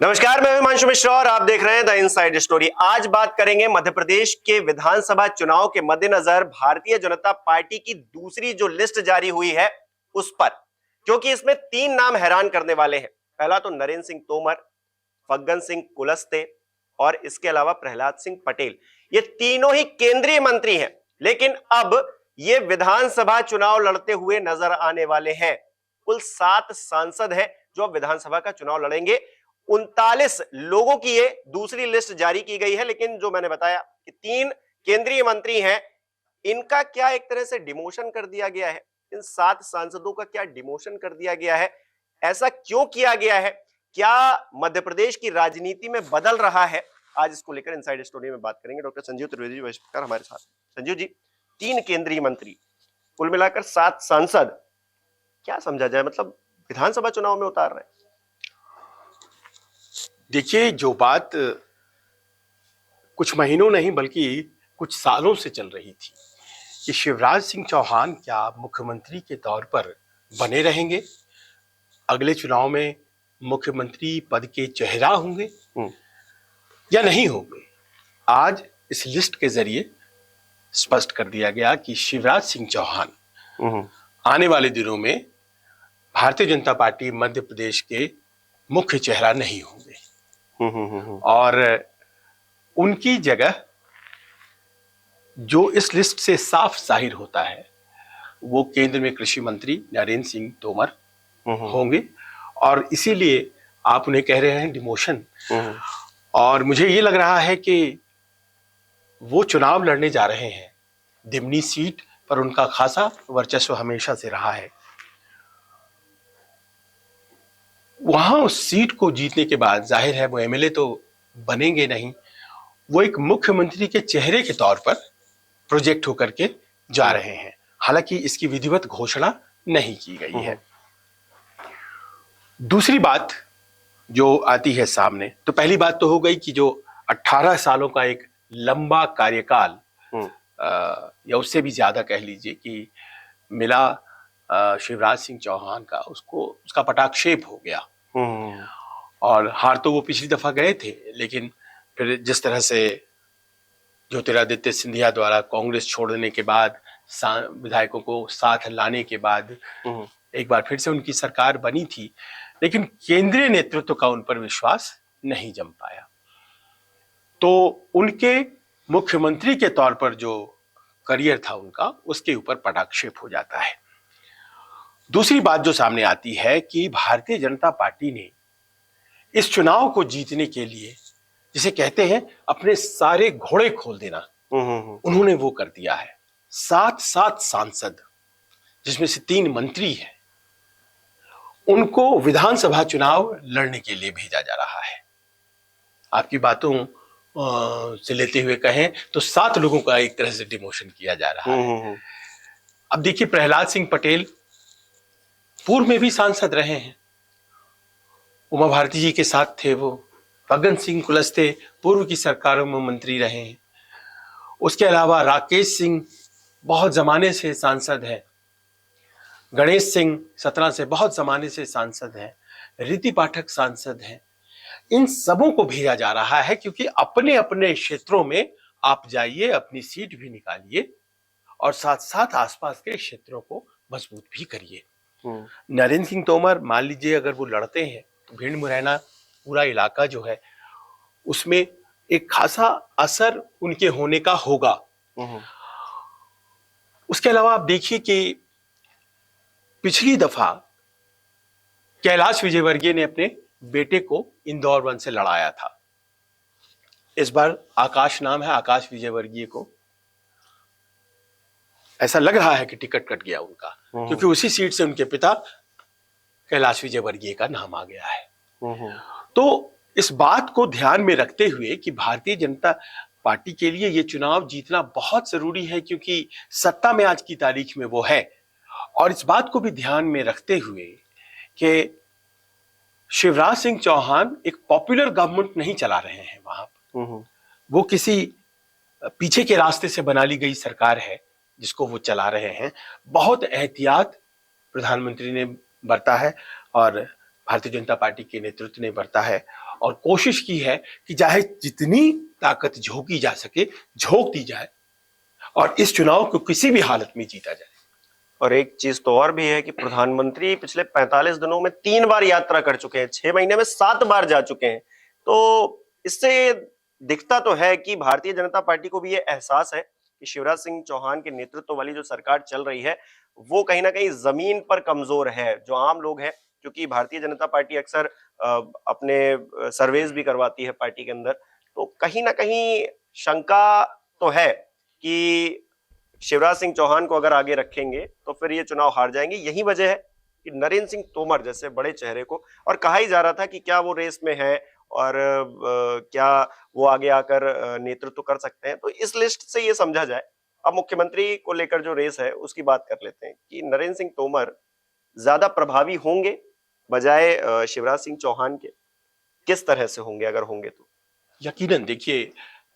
नमस्कार, मैं हिमांशु मिश्रा और आप देख रहे हैं द इनसाइड स्टोरी। आज बात करेंगे मध्य प्रदेश के विधानसभा चुनाव के मद्देनजर भारतीय जनता पार्टी की दूसरी जो लिस्ट जारी हुई है उस पर, क्योंकि इसमें 3 नाम हैरान करने वाले हैं। पहला तो नरेंद्र सिंह तोमर, फग्गन सिंह कुलस्ते और इसके अलावा प्रहलाद सिंह पटेल। ये तीनों ही केंद्रीय मंत्री हैं, लेकिन अब ये विधानसभा चुनाव लड़ते हुए नजर आने वाले हैं। कुल 7 सांसद हैं जो अब विधानसभा का चुनाव लड़ेंगे। 39 लोगों की ये दूसरी लिस्ट जारी की गई है, लेकिन जो मैंने बताया कि 3 केंद्रीय मंत्री हैं, इनका क्या एक तरह से डिमोशन कर दिया गया है? इन 7 सांसदों का क्या डिमोशन कर दिया गया है? ऐसा क्यों किया गया है? क्या मध्य प्रदेश की राजनीति में बदल रहा है? आज इसको लेकर इनसाइड स्टोरी में बात करेंगे। डॉक्टर संजीव त्रिवेदी जी वरिष्ठ हमारे साथ। संजीव जी, 3 केंद्रीय मंत्री, कुल मिलाकर 7 सांसद, क्या समझा जाए? मतलब विधानसभा चुनाव में उतार रहे हैं। देखिए, जो बात कुछ महीनों नहीं बल्कि कुछ सालों से चल रही थी कि शिवराज सिंह चौहान क्या मुख्यमंत्री के तौर पर बने रहेंगे, अगले चुनाव में मुख्यमंत्री पद के चेहरा होंगे या नहीं होंगे, आज इस लिस्ट के जरिए स्पष्ट कर दिया गया कि शिवराज सिंह चौहान आने वाले दिनों में भारतीय जनता पार्टी मध्य प्रदेश के मुख्य चेहरा नहीं होंगे और उनकी जगह, जो इस लिस्ट से साफ जाहिर होता है, वो केंद्र में कृषि मंत्री नरेंद्र सिंह तोमर होंगे और इसीलिए आप उन्हें कह रहे हैं डिमोशन। और मुझे ये लग रहा है कि वो चुनाव लड़ने जा रहे हैं। दिमनी सीट पर उनका खासा वर्चस्व हमेशा से रहा है। वहां उस सीट को जीतने के बाद जाहिर है वो एमएलए तो बनेंगे नहीं, वो एक मुख्यमंत्री के चेहरे के तौर पर प्रोजेक्ट होकर के जा रहे हैं। हालांकि इसकी विधिवत घोषणा नहीं की गई है। दूसरी बात जो आती है सामने, तो पहली बात तो हो गई कि जो 18 सालों का एक लंबा कार्यकाल या उससे भी ज्यादा कह लीजिए कि मिला शिवराज सिंह चौहान का, उसका पटाक्षेप हो गया। और हार तो वो पिछली दफा गए थे, लेकिन फिर जिस तरह से ज्योतिरादित्य सिंधिया द्वारा कांग्रेस छोड़ने के बाद, विधायकों को साथ लाने के बाद एक बार फिर से उनकी सरकार बनी थी, लेकिन केंद्रीय नेतृत्व का उन पर विश्वास नहीं जम पाया। तो उनके मुख्यमंत्री के तौर पर जो करियर था उनका, उसके ऊपर पटाक्षेप हो जाता है। दूसरी बात जो सामने आती है कि भारतीय जनता पार्टी ने इस चुनाव को जीतने के लिए, जिसे कहते हैं अपने सारे घोड़े खोल देना, उन्होंने वो कर दिया है। 7 सांसद, जिसमें से 3 मंत्री हैं, उनको विधानसभा चुनाव लड़ने के लिए भेजा जा रहा है। आपकी बातों से लेते हुए कहें तो 7 लोगों का एक तरह से डिमोशन किया जा रहा है। अब देखिए, प्रहलाद सिंह पटेल पूर्व में भी सांसद रहे हैं, उमा भारती जी के साथ थे वो। फग्गन सिंह कुलस्ते पूर्व की सरकारों में मंत्री रहे हैं। उसके अलावा राकेश सिंह बहुत जमाने से सांसद हैं। गणेश सिंह सतना से बहुत जमाने से सांसद हैं। रीति पाठक सांसद हैं। इन सबों को भेजा जा रहा है क्योंकि अपने अपने क्षेत्रों में आप जाइए, अपनी सीट भी निकालिए और साथ साथ आसपास के क्षेत्रों को मजबूत भी करिए। नरेंद्र सिंह तोमर, मान लीजिए अगर वो लड़ते हैं तो भिंड मुरैना पूरा इलाका जो है, उसमें एक खासा असर उनके होने का होगा। उसके अलावा आप देखिए कि पिछली दफा कैलाश विजयवर्गीय ने अपने बेटे को इंदौर वन से लड़ाया था। इस बार आकाश नाम है, आकाश विजयवर्गीय को ऐसा लग रहा है कि टिकट कट गया उनका, क्योंकि उसी सीट से उनके पिता कैलाश विजयवर्गीय का नाम आ गया है। तो इस बात को ध्यान में रखते हुए कि भारतीय जनता पार्टी के लिए यह चुनाव जीतना बहुत जरूरी है, क्योंकि सत्ता में आज की तारीख में वो है, और इस बात को भी ध्यान में रखते हुए कि शिवराज सिंह चौहान एक पॉपुलर गवर्नमेंट नहीं चला रहे हैं वहां पर, वो किसी पीछे के रास्ते से बना ली गई सरकार है जिसको वो चला रहे हैं। बहुत एहतियात प्रधानमंत्री ने बरता है और भारतीय जनता पार्टी के नेतृत्व ने बरता है और कोशिश की है कि चाहे जितनी ताकत झोंकी जा सके झोंक दी जाए और इस चुनाव को किसी भी हालत में जीता जाए। और एक चीज तो और भी है कि प्रधानमंत्री पिछले 45 दिनों में 3 बार यात्रा कर चुके हैं, 6 महीने में 7 बार जा चुके हैं। तो इससे दिखता तो है कि भारतीय जनता पार्टी को भी ये एहसास है कि शिवराज सिंह चौहान के नेतृत्व वाली जो सरकार चल रही है वो कहीं ना कहीं जमीन पर कमजोर है। जो आम लोग हैं, क्योंकि भारतीय जनता पार्टी अक्सर अपने सर्वेज भी करवाती है पार्टी के अंदर, तो कहीं ना कहीं शंका तो है कि शिवराज सिंह चौहान को अगर आगे रखेंगे तो फिर ये चुनाव हार जाएंगे। यही वजह है कि नरेंद्र सिंह तोमर जैसे बड़े चेहरे को, और कहा ही जा रहा था कि क्या वो रेस में है और क्या वो आगे आकर नेतृत्व कर सकते हैं। तो इस लिस्ट से ये समझा जाए, अब मुख्यमंत्री को लेकर जो रेस है उसकी बात कर लेते हैं कि नरेंद्र सिंह तोमर ज्यादा प्रभावी होंगे बजाय शिवराज सिंह चौहान के। किस तरह से होंगे अगर होंगे तो? यकीनन देखिए,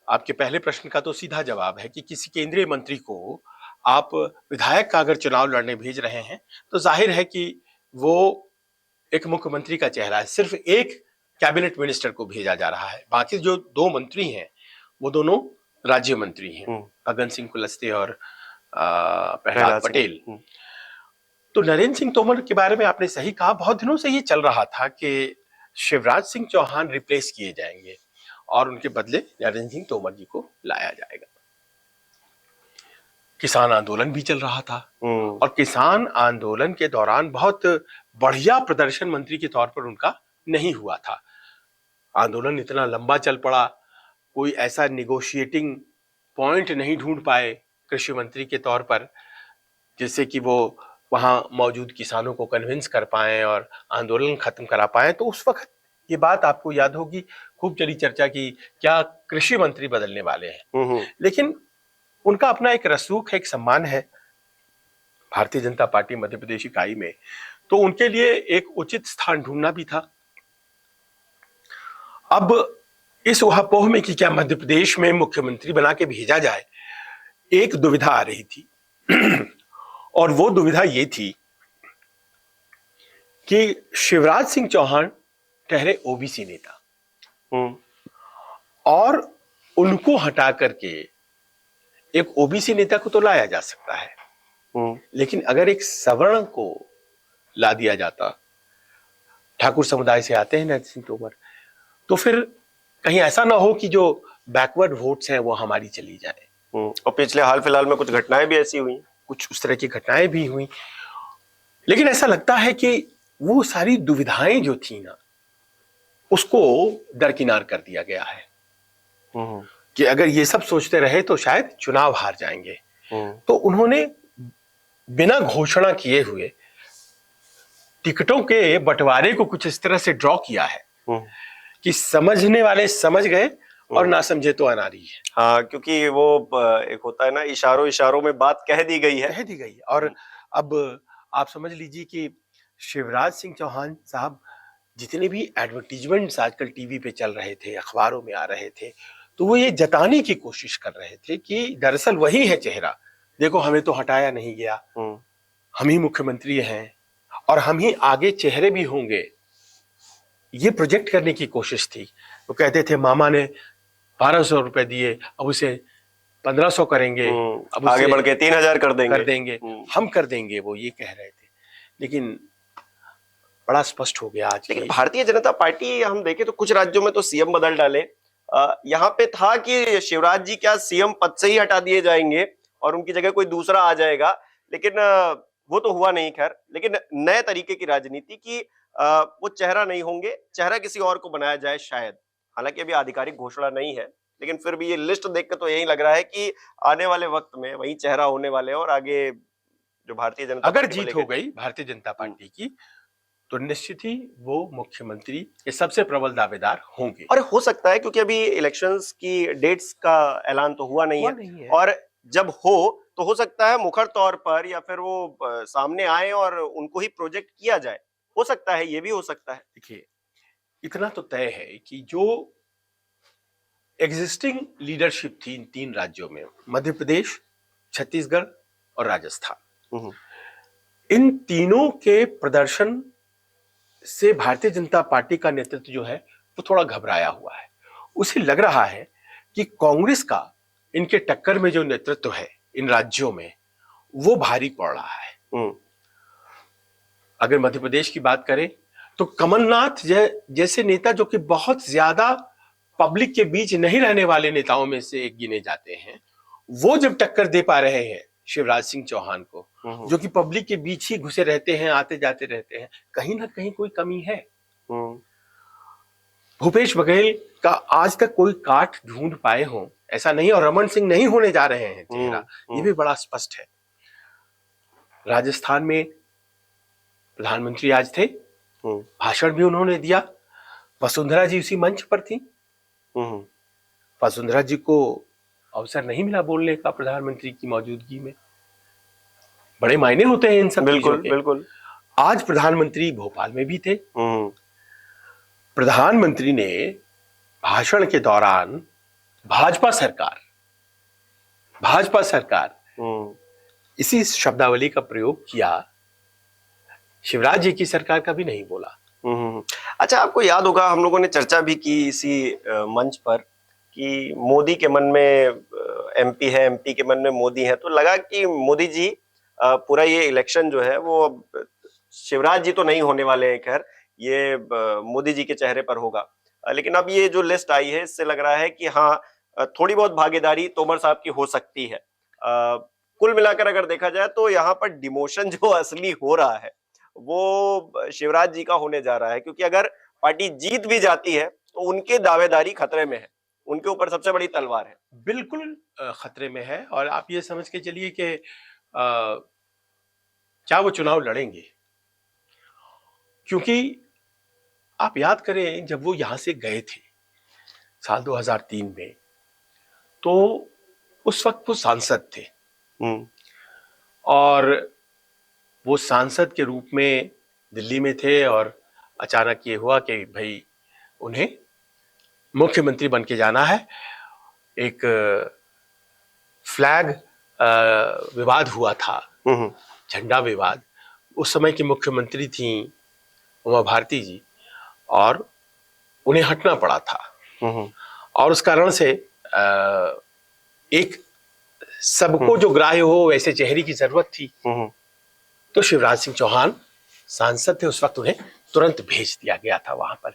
आपके पहले प्रश्न का तो सीधा जवाब है कि किसी केंद्रीय मंत्री को आप विधायक का अगर चुनाव लड़ने भेज रहे हैं तो जाहिर है कि वो एक मुख्यमंत्री का चेहरा है। सिर्फ एक कैबिनेट मिनिस्टर को भेजा जा रहा है, बाकी जो 2 मंत्री हैं वो दोनों राज्य मंत्री हैं, फग्गन सिंह कुलस्ते और प्रहलाद पटेल। तो नरेंद्र सिंह तोमर के बारे में आपने सही कहा, बहुत दिनों से ये चल रहा था कि शिवराज सिंह चौहान रिप्लेस किए जाएंगे और उनके बदले नरेंद्र सिंह तोमर जी को लाया जाएगा। किसान आंदोलन भी चल रहा था और किसान आंदोलन के दौरान बहुत बढ़िया प्रदर्शन मंत्री के तौर पर उनका नहीं हुआ था। आंदोलन इतना लंबा चल पड़ा, कोई ऐसा निगोशिएटिंग पॉइंट नहीं ढूंढ पाए कृषि मंत्री के तौर पर जिससे कि वो वहां मौजूद किसानों को कन्विंस कर पाए और आंदोलन खत्म करा पाए। तो उस वक्त ये बात आपको याद होगी, खूब चली चर्चा की क्या कृषि मंत्री बदलने वाले हैं। लेकिन उनका अपना एक रसूख है, एक सम्मान है भारतीय जनता पार्टी मध्य प्रदेश इकाई में, तो उनके लिए एक उचित स्थान ढूंढना भी था। अब इस उहापोह में कि क्या मध्य प्रदेश में मुख्यमंत्री बना के भेजा जाए, एक दुविधा आ रही थी और वो दुविधा ये थी कि शिवराज सिंह चौहान ठहरे ओबीसी नेता और उनको हटा करके एक ओबीसी नेता को तो लाया जा सकता है, लेकिन अगर एक सवर्ण को ला दिया जाता, ठाकुर समुदाय से आते हैं नरेंद्र सिंह तोमर, तो फिर कहीं ऐसा ना हो कि जो बैकवर्ड वोट्स हैं वो हमारी चली जाए। और पिछले हाल फिलहाल में कुछ घटनाएं भी ऐसी हुई, कुछ उस तरह की घटनाएं भी हुई, लेकिन ऐसा लगता है कि वो सारी दुविधाएं जो थी ना उसको दरकिनार कर दिया गया है कि अगर ये सब सोचते रहे तो शायद चुनाव हार जाएंगे। तो उन्होंने बिना घोषणा किए हुए टिकटों के बंटवारे को कुछ इस तरह से ड्रॉ किया है कि समझने वाले समझ गए और ना समझे तो अनारी है। हाँ, क्योंकि वो एक होता है ना, इशारों इशारों में बात कह दी गई है। और अब आप समझ लीजिए कि शिवराज सिंह चौहान साहब जितने भी एडवर्टीजमेंट्स आजकल टीवी पे चल रहे थे, अखबारों में आ रहे थे, तो वो ये जताने की कोशिश कर रहे थे कि दरअसल वही है चेहरा, देखो हमें तो हटाया नहीं गया, हम ही मुख्यमंत्री हैं और हम ही आगे चेहरे भी होंगे, ये प्रोजेक्ट करने की कोशिश थी। वो कहते थे मामा ने 1200 रुपए दिए, अब उसे 1500 करेंगे, अब आगे बढ़ के 3000 कर देंगे, हम कर देंगे, वो ये कह रहे थे। लेकिन बड़ा स्पष्ट हो गया आज। लेकिन भारतीय जनता पार्टी हम देखें तो कुछ राज्यों में तो सीएम बदल डाले। यहाँ पे था कि शिवराज जी क्या सीएम पद से ही हटा दिए जाएंगे और उनकी जगह कोई दूसरा आ जाएगा, लेकिन वो तो हुआ नहीं। खैर, लेकिन नए तरीके की राजनीति की वो चेहरा नहीं होंगे, चेहरा किसी और को बनाया जाए शायद। हालांकि अभी आधिकारिक घोषणा नहीं है, लेकिन फिर भी ये लिस्ट देख के तो यही लग रहा है कि आने वाले वक्त में वही चेहरा होने वाले हैं। और आगे जो भारतीय जनता अगर जीत हो गई भारतीय जनता पार्टी की तो निश्चित ही वो मुख्यमंत्री के सबसे प्रबल दावेदार होंगे। और हो सकता है क्योंकि अभी इलेक्शंस की डेट्स का ऐलान तो हुआ नहीं है। और जब हो सकता है मुखर तौर पर या फिर वो सामने आए और उनको ही प्रोजेक्ट किया जाए, हो सकता है, ये भी हो सकता है। देखिए, इतना तो तय है कि जो एग्जिस्टिंग लीडरशिप थी इन 3 राज्यों में, मध्य प्रदेश, छत्तीसगढ़ और राजस्थान, इन तीनों के प्रदर्शन से भारतीय जनता पार्टी का नेतृत्व जो है वो थोड़ा घबराया हुआ है। उसे लग रहा है कि कांग्रेस का इनके टक्कर में जो नेतृत्व है इन राज्यों में वो भारी पड़ रहा है। अगर मध्य प्रदेश की बात करें तो कमलनाथ जैसे नेता जो कि बहुत ज्यादा पब्लिक के बीच नहीं रहने वाले नेताओं में से एक गिने जाते हैं, वो जब टक्कर दे पा रहे हैं शिवराज सिंह चौहान को, जो कि पब्लिक के बीच ही घुसे रहते हैं, आते जाते रहते हैं, कहीं ना कहीं कोई कमी है। भूपेश बघेल का आज तक कोई काट ढूंढ पाए हो ऐसा नहीं, और रमन सिंह नहीं होने जा रहे हैं चेहरा, ये भी बड़ा स्पष्ट है। राजस्थान में प्रधानमंत्री आज थे, भाषण भी उन्होंने दिया, वसुंधरा जी उसी मंच पर थी। वसुंधरा जी को अवसर नहीं मिला बोलने का प्रधानमंत्री की मौजूदगी में। बड़े मायने होते हैं इन सब चीजों के। बिल्कुल। आज प्रधानमंत्री भोपाल में भी थे। प्रधानमंत्री ने भाषण के दौरान भाजपा सरकार इसी शब्दावली का प्रयोग किया, शिवराज जी की सरकार का भी नहीं बोला। अच्छा, आपको याद होगा हम लोगों ने चर्चा भी की इसी मंच पर कि मोदी के मन में एमपी है, एमपी के मन में मोदी है, तो लगा कि मोदी जी पूरा ये इलेक्शन जो है वो अब शिवराज जी तो नहीं होने वाले हैं, खैर ये मोदी जी के चेहरे पर होगा। लेकिन अब ये जो लिस्ट आई है इससे लग रहा है कि हाँ, थोड़ी बहुत भागीदारी तोमर साहब की हो सकती है। कुल मिलाकर अगर देखा जाए तो यहाँ पर डिमोशन जो असली हो रहा है वो शिवराज जी का होने जा रहा है, क्योंकि अगर पार्टी जीत भी जाती है तो उनके दावेदारी खतरे में है, उनके ऊपर सबसे बड़ी तलवार है। बिल्कुल खतरे में है, और आप ये समझ के चलिए कि क्या वो चुनाव लड़ेंगे, क्योंकि आप याद करें जब वो यहां से गए थे साल 2003 में, तो उस वक्त वो सांसद थे और वो सांसद के रूप में दिल्ली में थे, और अचानक ये हुआ कि भाई उन्हें मुख्यमंत्री बन के जाना है। एक फ्लैग विवाद हुआ था, झंडा विवाद। उस समय की मुख्यमंत्री थी उमा भारती जी, और उन्हें हटना पड़ा था, और उस कारण से एक सबको जो ग्राह्य हो वैसे चेहरे की जरूरत थी। तो शिवराज सिंह चौहान सांसद थे उस वक्त, उन्हें तुरंत भेज दिया गया था वहां पर।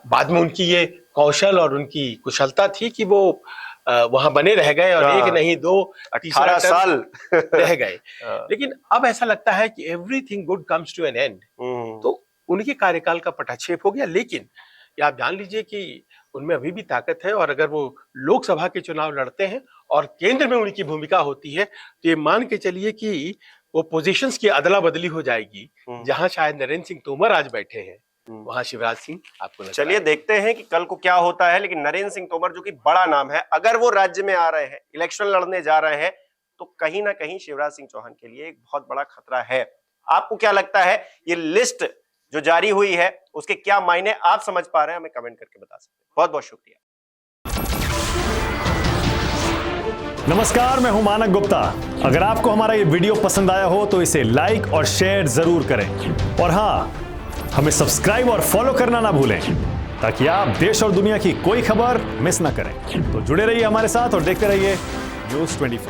बाद में उनकी ये कौशल और उनकी कुशलता थी कि वो वहां बने रह गए, और एक नहीं दो 18 साल रह गए। लेकिन अब ऐसा लगता है कि everything good comes to an end, तो उनके कार्यकाल का पटाक्षेप हो गया। लेकिन ये आप जान लीजिए कि उनमें अभी भी ताकत है, और अगर वो लोकसभा के चुनाव लड़ते हैं और केंद्र में उनकी भूमिका होती है तो ये मान के चलिए कि वो पोजीशंस की अदला बदली हो जाएगी। जहां शायद नरेंद्र सिंह तोमर आज बैठे हैं, वहां शिवराज सिंह आपको नजर चलिए देखते हैं कि कल को क्या होता है। लेकिन नरेंद्र सिंह तोमर जो कि बड़ा नाम है, अगर वो राज्य में आ रहे हैं, इलेक्शन लड़ने जा रहे हैं, तो कहीं ना कहीं शिवराज सिंह चौहान के लिए एक बहुत बड़ा खतरा है। आपको क्या लगता है, ये लिस्ट जो जारी हुई है उसके क्या मायने आप समझ पा रहे हैं, हमें कमेंट करके बता सकते हैं। बहुत बहुत शुक्रिया। नमस्कार, मैं हूं मानक गुप्ता। अगर आपको हमारा ये वीडियो पसंद आया हो तो इसे लाइक और शेयर जरूर करें, और हां, हमें सब्सक्राइब और फॉलो करना ना भूलें ताकि आप देश और दुनिया की कोई खबर मिस ना करें। तो जुड़े रहिए हमारे साथ और देखते रहिए News 24।